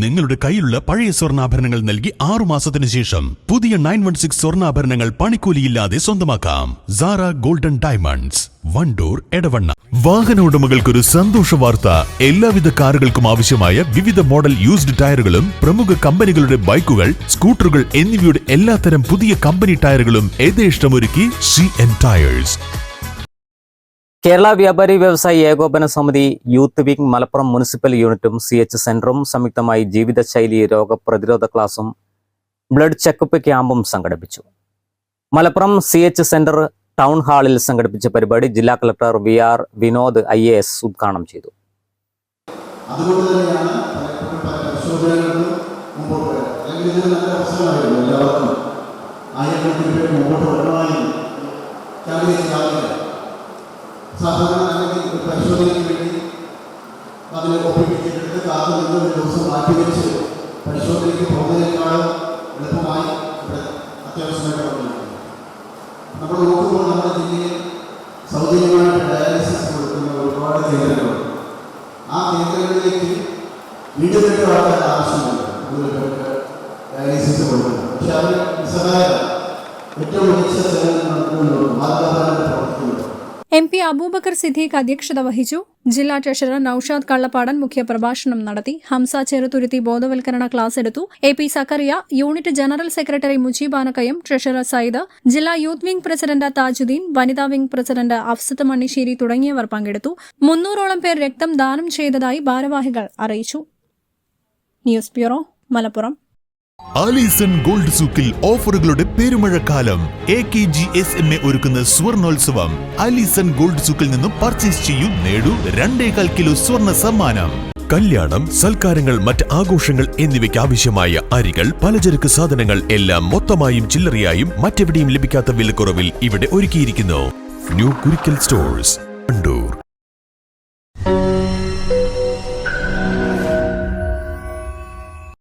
നിങ്ങളുടെ കയ്യിലുള്ള പഴയ സ്വർണ്ണാഭരണങ്ങൾ നൽകി 6 മാസത്തിന് ശേഷം പുതിയ 916 സ്വർണ്ണാഭരണങ്ങൾ പണിക്കൂലിയില്ലാതെ സ്വന്തമാക്കാം. Sara golden diamonds, Wandoor, Edavanna. വാഹന ഉടമകൾക്കൊരു സന്തോഷ വാർത്ത. എല്ലാവിധ കാറുകൾക്കും ആവശ്യമായ വിവിധ മോഡൽ യൂസ്ഡ് ടയറുകളും പ്രമുഖ കമ്പനികളുടെ ബൈക്കുകൾ, സ്കൂട്ടറുകൾ എന്നിവയുടെ എല്ലാത്തരം പുതിയ കമ്പനി ടയറുകളും യഥേഷ്ടമൊരുക്കി CN ടയേഴ്സ്. കേരള വ്യാപാരി വ്യവസായി ഏകോപന സമിതി യൂത്ത് വിംഗ് മലപ്പുറം മുനിസിപ്പൽ യൂണിറ്റും CH സെന്ററും സംയുക്തമായി ജീവിതശൈലി രോഗപ്രതിരോധ ക്ലാസും ബ്ലഡ് ചെക്കപ്പ് ക്യാമ്പും സംഘടിപ്പിച്ചു. മലപ്പുറം CH സെന്റർ ടൗൺ ഹാളിൽ സംഘടിപ്പിച്ച പരിപാടി ജില്ലാ കളക്ടർ VR വിനോദ് IAS ഉദ്ഘാടനം ചെയ്തു. സാധാരണ അല്ലെങ്കിൽ ഒരു പരിശോധനയ്ക്ക് വേണ്ടി അതിനെ ഒപ്പിപ്പിച്ചിട്ട് കാത്തു നിന്ന് ഒരു ദിവസം മാറ്റിവെച്ച് പരിശോധനയ്ക്ക് പോകുന്നതിനേക്കാളും എളുപ്പമായി അത്യാവശ്യമായിട്ട് വന്നിരിക്കുന്നു. നമ്മൾ നോക്കുമ്പോൾ നമ്മുടെ ജില്ലയിൽ സൗജന്യമായിട്ട് ഡയാലിസിസ് കൊടുക്കുന്ന ഒരുപാട് കേന്ദ്രങ്ങളുണ്ട്. ആ കേന്ദ്രങ്ങളിലേക്ക് വീടുകെട്ട് ആൾക്കാർ ആവശ്യമുണ്ട്. കൂടുതൽ ഡയാലിസിസ് കൊടുക്കുന്നത്. പക്ഷെ അവർ നിസ്സഹായത ഏറ്റവും മികച്ച സേവനം നടത്തുന്നുള്ളൂ. മാതാപിതാക്കളുടെ പ്രവർത്തിക്കുന്നുണ്ട്. MP അബൂബക്കർ സിദ്ദീഖ് അധ്യക്ഷത വഹിച്ചു. ജില്ലാ ട്രഷറർ നൌഷാദ് കള്ളപ്പാടൻ മുഖ്യപ്രഭാഷണം നടത്തി. ഹംസ ചെറുതുരുത്തി ബോധവൽക്കരണ ക്ലാസ് എടുത്തു. AP Zakariya, unit general secretary Mujeeb Anakkayam, treasurer Sayyid, ജില്ലാ യൂത്ത് വിംഗ് പ്രസിഡന്റ് താജുദ്ദീൻ, വനിതാ വിംഗ് പ്രസിഡന്റ് അഫ്സത്ത് മണ്ണിശ്ശേരി തുടങ്ങിയവർ പങ്കെടുത്തു. 300ഓളം പേർ രക്തം ദാനം ചെയ്തതായി ഭാരവാഹികൾ അറിയിച്ചു. News bureau, Malappuram. Alison gold സൂക്കിൽ ഓഫറുകളുടെ പെരുമഴക്കാലം. AKGSMA ഒരുക്കുന്ന സ്വർണോത്സവം. ആലീസൺ ഗോൾഡ് സൂക്കിൽ നിന്നും പർച്ചേസ് ചെയ്യൂ, നേടൂ 2.25 കിലോ സ്വർണ്ണ സമ്മാനം. കല്യാണം, സൽക്കാരങ്ങൾ, മറ്റ് ആഘോഷങ്ങൾ എന്നിവയ്ക്ക് ആവശ്യമായ അരികൾ, പലചരക്ക് സാധനങ്ങൾ എല്ലാം മൊത്തമായും ചില്ലറയായും മറ്റെവിടെയും ലഭിക്കാത്ത വിലക്കുറവിൽ ഇവിടെ ഒരുക്കിയിരിക്കുന്നു. New Kurikkal stores.